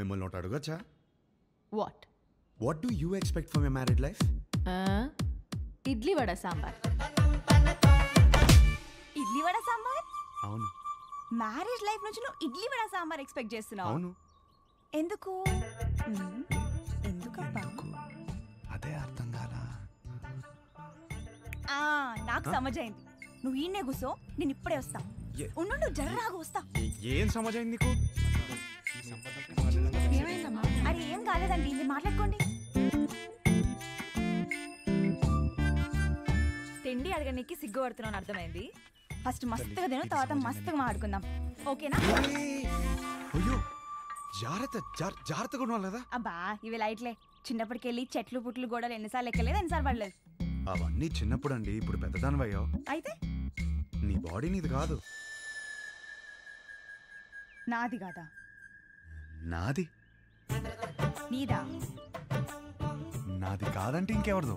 మిమ్మల్ని ఒకటి అడగచ్చా? What do you expect for my married life? Idli vada sambar. Idli vada sambar? అవును. మ్యారేజ్ లైఫ్ నుంచి నువ్వు ఇడ్లీ వడ సాంబార్ ఎక్స్పెక్ట్ చేస్తున్నావు? అవును. ఎందుకు? ఎందుకబ్బా? అదే అర్థం కాలా. నాకు సమజైంది. నువ్వు ఈయనే కూసో, నేను ఇప్పుడే వస్తా. ఉండు, జర్రాగా వస్తా. ఏం సమజైంది నీకు? అరే ఏం కాలేదండి, ఇది మాట్లాడుకోండి. తిండి అడగడానికి సిగ్గుపడుతున్నాను అర్థమైంది. ఫస్ట్ మస్తుగా తిను, తర్వాత మస్తుగా మాట్లాడుకుందాం, ఓకేనా? అయ్యో జాగ్రత్తగా ఉండాలి కదా. అబ్బా ఇవి లైట్లే. చిన్నప్పటికెళ్ళి చెట్లు పుట్లు గోడలు ఎన్నిసార్లు ఎక్కలేదు, ఎన్నిసార్లు పడలేదు. అవన్నీ చిన్నప్పుడు అండి. ఇప్పుడు పెద్దదానివయ్యో. అయితే నీ బాడీ నీది కాదు. నాది కాదా? నాది. నీదా? నాది కాదంటే ఇంకెవరిదో.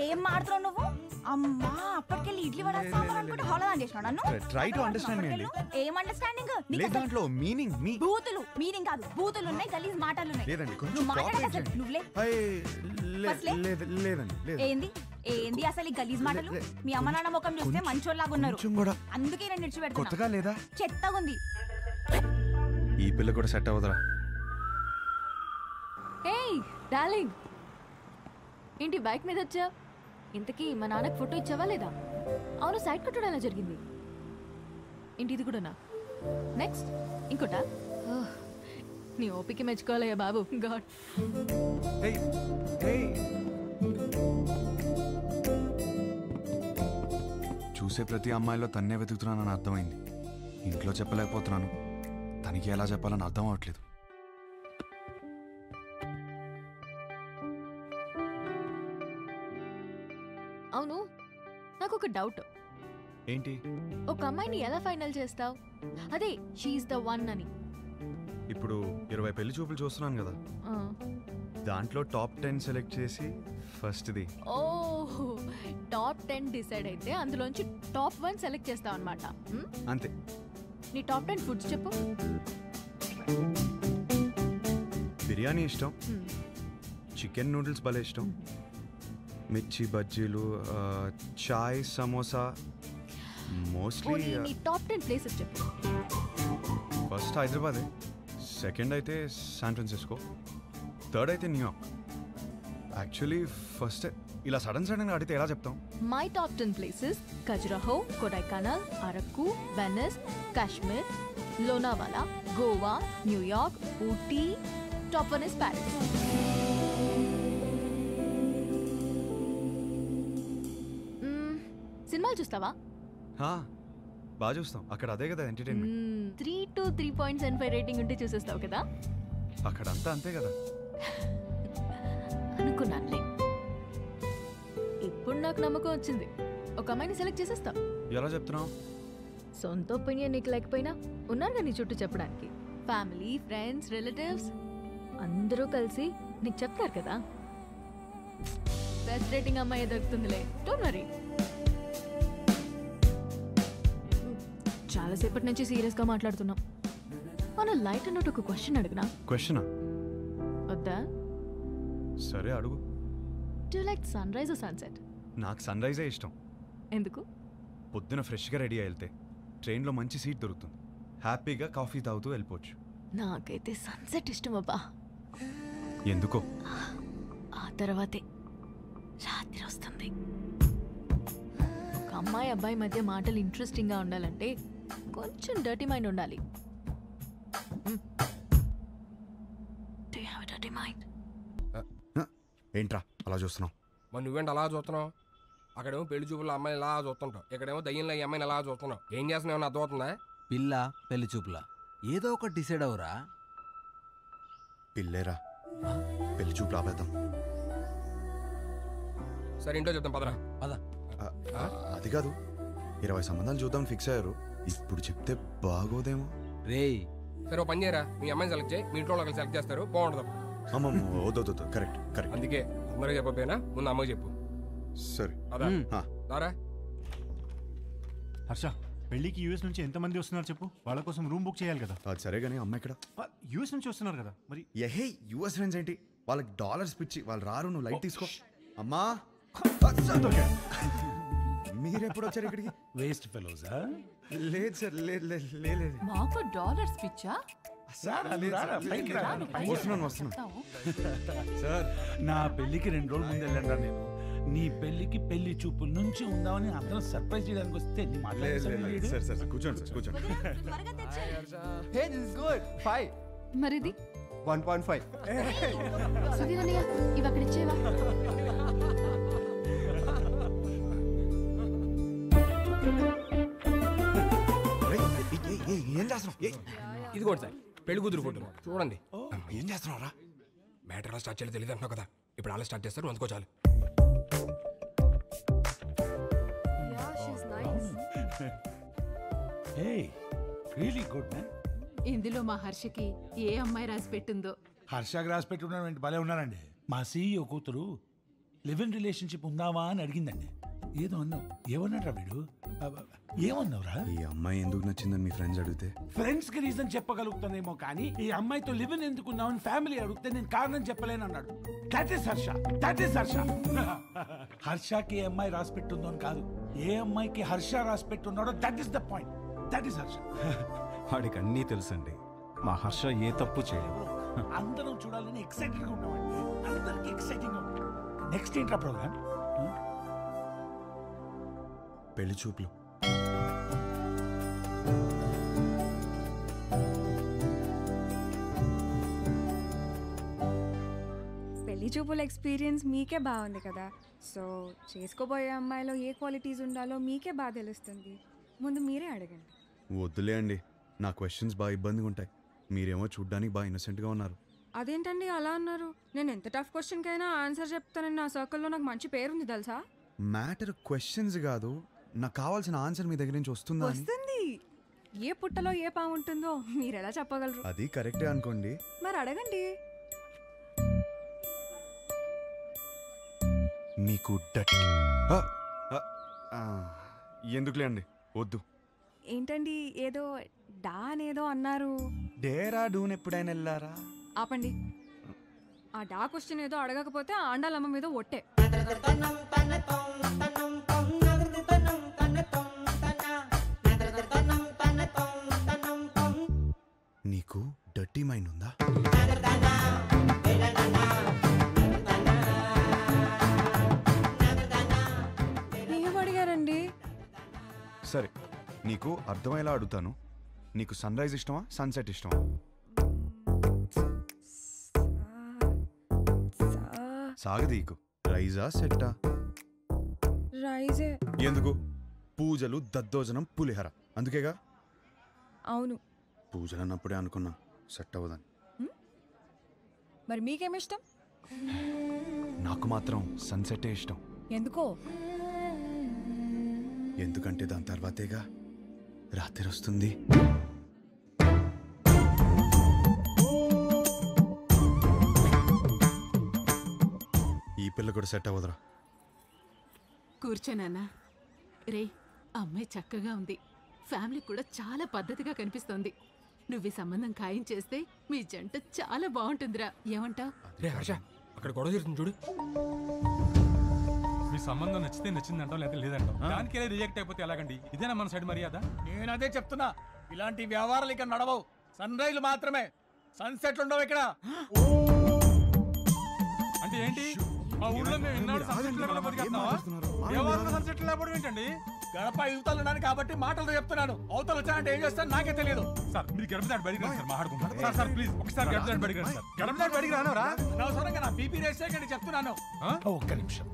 ఏం మాడుతున్నావు నువ్వు? అమ్మా అప్పటికెళ్ళి ఇడ్లీ వడ సాంబార్ అనుకుంటే హోలదాన్ చేసినావు నన్ను. ట్రై టు అండర్స్టాండ్ మీ. ఏం అండర్స్టాండింగ్? దాంట్లో మీనింగ్ మీ బూతులు. మీనింగ్ కాదు, బూతులు ఉన్నాయి, గలీజ్ మాటలు ఉన్నాయి. లేదండి, నువ్వు మాట్లాడక అసలు నువ్వులే. లేదండి. ఏంది అసలు ఈ గలీజ్ మాటలు? మీ అమ్మ నాన్న ముఖం చూస్తే మంచోళ్ళలాగా ఉన్నారు, అందుకే నేను నిడిచిపెడుతున్నా. కొత్తగా లేదా? చెత్తగా ఉంది. ఈ పిల్ల కూడా సెట్ అవ్వదురా. ఏయ్ డార్లింగ్, ఏంటి బైక్ మీద వచ్చా? ఇంతకీ మా నాన్నకి ఫోటో ఇచ్చావా లేదా? అవును, సైడ్ కొట్టడం ఎలా జరిగింది? ఏంటి ఇది కూడానా? నెక్స్ట్ ఇంకోటా? నీ ఓపిక మెచ్చుకోవాలయ్యా బాబు. గాడ్. చూసే ప్రతి అమ్మాయిలో తన్నే వెతుకుతున్నానని అర్థమైంది. ఇంట్లో చెప్పలేకపోతున్నాను, తనకి ఎలా చెప్పాలని అర్థం అవట్లేదు. అవును, నాకు ఒక డౌట్. ఏంటి? ఒక అమ్మాయిని ఎలా ఫైనల్ చేస్తావు? అదే షీఈస్ ద వన్ అని. ఇప్పుడు 20 పెళ్లి చూపులు చూస్తున్నాను కదా, దాంట్లో టాప్ 10 సెలెక్ట్ చేసి ఫస్ట్ది. ఓహ్, టాప్ 10 డిసైడ్ అయితే అందులోంచి టాప్ 1 సెలెక్ట్ చేస్తావు అనమాట. అంతే. నీ టాప్ 10 ఫుడ్స్ చెప్పు. బిర్యానీ ఇష్టం, చికెన్ నూడిల్స్ భలే ఇష్టం, మిర్చి బజ్జీలు, చాయ్, సమోసా. మోస్ట్లీ నీ టాప్ 10 ప్లేసెస్ చెప్పు. ఫస్ట్ హైదరాబాదే, సెకండ్ అయితే శాన్ ఫ్రాన్సిస్కో, థర్డ్ అయితే న్యూయార్క్. యాక్చువల్లీ ఫస్ట్ ఇలా సడన్గా అడిగితే ఎలా చెప్తాం? My top 10 places: Khajuraho, Kodaikanal, Araku, Venice, Kashmir, Lonavala, Goa, New York, Ooty. Top 1 is Paris. సినిమాలు చూస్తావా? బాగా చూస్తాం. అక్కడ అదే కదా ఎంటర్టైన్మెంట్. 3 to 3.75 రేటింగ్ ఉంటే చూసేస్తావు కదా. అక్కడ అంతా అంతే కదా. అనుకున్నానులే. ఇప్పుడు నాకు నమ్మకం వచ్చింది, ఒక అమ్మాయిని సెలెక్ట్ చేసేస్తావు. ఎలా చెప్తున్నావు? సొంత ఒపీనియన్ నీకు లేకపోయినా ఉన్నారుగా నీ చుట్టూ చెప్పడానికి. ఫ్యామిలీ, ఫ్రెండ్స్, రిలేటివ్స్ అందరూ కలిసి నీకు చెప్తారు కదా. బెస్ట్ రేటింగ్ అమ్మాయి దొరుకుతుందిలే, డోంట్ వరీ. చాలాసేపటి నుంచి సీరియస్గా మాట్లాడుతున్నాం. మన లైట్ అన్నట్టు ఒక క్వశ్చన్ అడిగినా? క్వశ్చనా? వద్దా? సరే అడుగు. Do like sunrise or sunset? నాకు సన్ రైజే ఇష్టం. ఎందుకు? పొద్దున ఫ్రెష్గా రెడీ అయి వెళ్తే ట్రైన్లో మంచి సీట్ దొరుకుతుంది, హ్యాపీగా కాఫీ తాగుతూ వెళ్ళిపోవచ్చు. నాకైతే సన్సెట్ ఇష్టం అబ్బా. ఎందుకో? ఆ తర్వాతే రాత్రి వస్తుంది. ఒక అమ్మాయి అబ్బాయి మధ్య మాటలు ఇంట్రెస్టింగ్గా ఉండాలంటే కొంచెం డర్టీ మైండ్ ఉండాలి. ఏంట్రా అలా చూస్తున్నావు? మరి నువ్వేంటి అలా చూస్తున్నావు? అక్కడేమో పెళ్లి చూపుల అమ్మాయిని ఎలా చూస్తుంటావు, ఇక్కడేమో దయ్యంలో ఈ అమ్మాయిని ఎలా చూస్తున్నావు. ఏం చేస్తున్నావు అర్థమవుతుందా? పిల్ల పెళ్లి చూపులా ఏదో ఒకటి డిసైడ్ అవరా. పిల్లేరా, పెళ్లి చూపు రాబేద్దాం. సరే ఇంట్లో చెప్తాం, పదరా. పద. అది కాదు, 20 సంబంధాలు చూద్దాం ఫిక్స్ అయ్యారు. ఇప్పుడు చెప్తే బాగోదేమో. రేయ్ సరే ఓ పని చేయరా, మీ అమ్మాయిని సెలెక్ట్ చేయి, మీ ఇంట్లో వాళ్ళకి సెలెక్ట్ చేస్తారు, బాగుంటుంది. అమ్మమ్మ వద్దు, కరెక్ట్. అందుకే అందరూ చెప్పకపోయినా ముందు అమ్మకి చెప్పు. సరే దారా. హర్ష పెళ్ళికి యూఎస్ నుంచి ఎంతమంది వస్తున్నారు చెప్పు, వాళ్ళ కోసం రూమ్ బుక్ చేయాలి కదా. అది సరే కానీ అమ్మ ఇక్కడ యూఎస్ నుంచి వస్తున్నారు కదా మరి. ఏహే యుఎస్ ఫ్రెండ్స్ ఏంటి, వాళ్ళకి డాలర్స్ పిచ్చి, వాళ్ళు రారు, నువ్వు లైట్ తీసుకో. అమ్మా మీరెప్పుడు వచ్చారు ఇక్కడికి? వేస్ట్ ఫెలోసా? లేదు సార్, లేదు లేదు లేదు. మాకు డాలర్స్ పిచ్చా? వస్తున్నాను సార్. నా పెళ్లికి 2 రోజుల ముందు వెళ్ళండి నేను. నీ పెళ్లికి పెళ్లి చూపుల నుంచి ఉందామని అందరం సర్ప్రైజ్ చేయడానికి వస్తే నీ మాట సార్ సార్ కూర్చోండి సార్, కూర్చోండి. Hey, this is good. 5. మరిది 1.5. సుధీర్ అన్నయ్య ఇవి అక్కడ ఇచ్చేవా? ఏం చేస్తున్నావు? ఇదిగోండి సార్ పెళ్లి కూతురు ఫోటో చూడండి. ఏం చేస్తున్నావురా? మ్యాటర్ ఎలా స్టార్ట్ చేయాలో తెలియదు అంటున్నావు కదా, ఇప్పుడు అలా స్టార్ట్ చేస్తారు, అందుకో చాలు. Hey, really good man. ఇందులో మా హర్షకి ఏ అమ్మాయి రాసి పెట్టిందో. హర్షకి రాసి పెట్టుకున్నాడు, భలే ఉన్నారండి. మా సీఈఓ కూతురు లివ్ ఇన్ రిలేషన్షిప్ ఉందావా అని అడిగిందండి. ఏదో అన్నావు, ఏమన్నాడు వీడు? ఏమన్నావురా? ఈ అమ్మాయి ఎందుకు నచ్చిందని మీ ఫ్రెండ్స్ అడిగితే ఫ్రెండ్స్ కి రీజన్ చెప్పగలుగుతానేమో కానీ ఈ అమ్మాయితో లివ్ ఇన్ ఎందుకున్నావని ఫ్యామిలీ అడిగితే నేను కారణం చెప్పలేను అన్నాడు. That is Harsha, that is Harsha. హర్షకి ఏ అమ్మాయి రాసి పెట్టుందో అని కాదు, ఏ అమ్మాయికి హర్ష రాసి పెట్టున్నాడో that is the point. That is Harsha. వాడికి అన్నీ తెలుసండి, మా హర్ష ఏ తప్పు చేయలేదు. అందరం చూడాలని ఎక్సైటెడ్ గా ఉన్నామండి, అందరికి ఎక్సైటింగ్ గా ఉంది. నెక్స్ట్ ఏంట్రా ప్రోగ్రామ్? పెళ్లి చూపులు. పెళ్లి చూపుల ఎక్స్పీరియన్స్ మీకే బాగుంది కదా, సో చేసుకోబోయే అమ్మాయిలో ఏ క్వాలిటీస్ ఉండాలో మీకే బాగా తెలుస్తుంది. ముందు మీరే అడగండి. వద్దులే అండి, నా క్వశ్చన్స్ బాగా ఇబ్బందిగా ఉంటాయి. మీరేమో చూడ్డానికి బాగా ఇన్నోసెంట్గా ఉన్నారు. అదేంటండి అలా అన్నారు? నేను ఎంత టఫ్ క్వశ్చన్కైనా ఆన్సర్ చెప్తానని నా సర్కిల్లో నాకు మంచి పేరుంది తెలుసా. మ్యాటర్ క్వశ్చన్స్ కాదు, నాకు కావాల్సిన ఆన్సర్ మీ దగ్గర నుంచి వస్తుందా అని. వస్తుంది. ఏ పుట్టలో ఏ పాము ఉంటుందో మీరు ఎలా చెప్పగలరు? అది కరెక్టే అనుకోండి. మరి అడగండి. మీకు ఎందుకులే అండి, వద్దు. ఏంటండి ఏదో డాన్ ఏదో అన్నారు? డేరాడూన్ ఎప్పుడైనా వెళ్ళారా? ఆపండి. ఆ డా క్వశ్చన్ ఏదో అడగకపోతే ఆండాలమ్మ మీద ఒట్టే. నీకు డర్టీ మైండ్ ఉందా? ఏం అడిగారండి? సరే, నీకు అర్థమయ్యేలా అడుగుతాను. నీకు సన్ రైజ్ ఇష్టమా, సన్సెట్ ఇష్టమా? సాగదీకు. రైజా సెట్టా? రైజే. ఎందుకు? పూజలు, దద్దోజనం, పులిహర, అందుకేగా. అవును. పూజలు అన్నప్పుడే అనుకున్నా సెట్ అవ్వదని. మరి మీకేమిష్టం? నాకు మాత్రం సన్సెట్టే ఇష్టం. ఎందుకో? ఎందుకంటే దాని తర్వాతేగా రాత్రి వస్తుంది. ఈ పిల్ల కూడా సెట్ అవ్వదురా. కూర్చోనన్నా. రే, అమ్మాయి చక్కగా ఉంది, ఫ్యామిలీ కూడా చాలా పద్ధతిగా కనిపిస్తోంది. నువ్వు ఈ సంబంధం ఖాయం చేస్తే మీ జంట చాలా బాగుంటుందిరా. ఏమంటావ్? రే హర్ష, అక్కడ గొడవ జరుగుతుంది చూడు. మీ సంబంధం నచ్చితే నచ్చిందంటాం, లేదా లేదంటాం. దానికే రిజెక్ట్ అయిపోతే ఎలాగండి? ఇదేనా మన సైడ్ మర్యాద? నేను అదే చెప్తున్నా, ఇలాంటి వ్యవహారాలు ఇక్కడ నడవవు. సన్ రైజ్ మాత్రమే, సన్సెట్లు ఉండవు ఇక్కడ. అంటే ఏంటి? మా ఊళ్ళో మేము ఎన్నాడు సన్సెట్లు లేకుండా బతికేస్తున్నావా? ఎవరు సన్సెట్లు లేకపోవడం ఏంటండి? గడప యువతలు ఉన్నాను కాబట్టి మాటలతో చెప్తున్నాను. అవతలు వచ్చానంటే ఏం చేస్తాను నాకే తెలియదు. సార్ మీరు గడప దాటి బయటికి రండి సార్, మాట్లాడుకుంటాం. సార్ సార్ ప్లీజ్ ఒకసారి గడప దాటి బయటికి రండి సార్. గడప దాటి బయటికి రానవరా? అనవసరంగా నా బీపీ రేస్ చేయకండి చెప్తున్నాను. ఒక్క నిమిషం.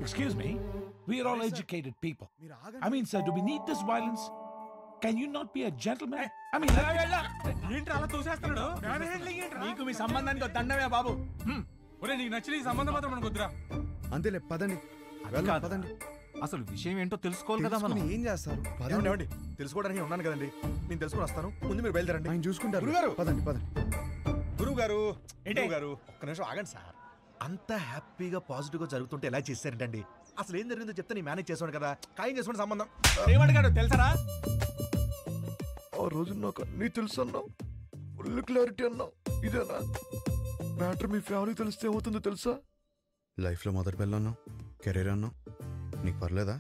Excuse me, we are all educated people. I mean, sir, do we need this violence? Can you not be a gentleman? I mean, ఏంటి అలా తోసేస్తున్నాడు? నీకు మీ సంబంధానికి దండమే బాబు. ఒరే, నీకు నచ్చిన ఈ సంబంధం మాత్రం మనకు వద్దురా. అంతేలే, పదండి. పదండి. అసలు విషయం ఏంటో తెలుసుకోవాలి కదా మనం. ఏం చేస్తారు? పదండి. తెలుసుకోవడానికి ఉన్నాను కదండి, నేను తెలుసుకొని వస్తాను. ముందు మీరు బయలుదేరండి. ఆయన చూసుకుంటారు. గురుగారు, పదండి పదండి. గురువు గారు ఒక్క నిమిషం ఆగండి సార్. అంత హ్యాపీగా పాజిటివ్గా జరుగుతుంటే ఎలా చేశారంటండి? అసలు ఏం జరిగిందో చెప్తే నీ మేనేజ్ చేసుకోండి కదా, ఖాయం చేసుకోండి సంబంధం. ఏమడిగాడు తెలుసరా? ఆ రోజు నాకు అన్నీ తెలుసు అన్నావు, ఫుల్ క్లారిటీ అన్నావు. ఇదేనా మ్యాటర్? మీ ఫ్యామిలీ తెలిస్తే ఏమవుతుందో తెలుసా? లైఫ్లో మొదటి పిల్ల అన్నావు, కెరీర్ అన్నావు, నీకు పర్లేదా?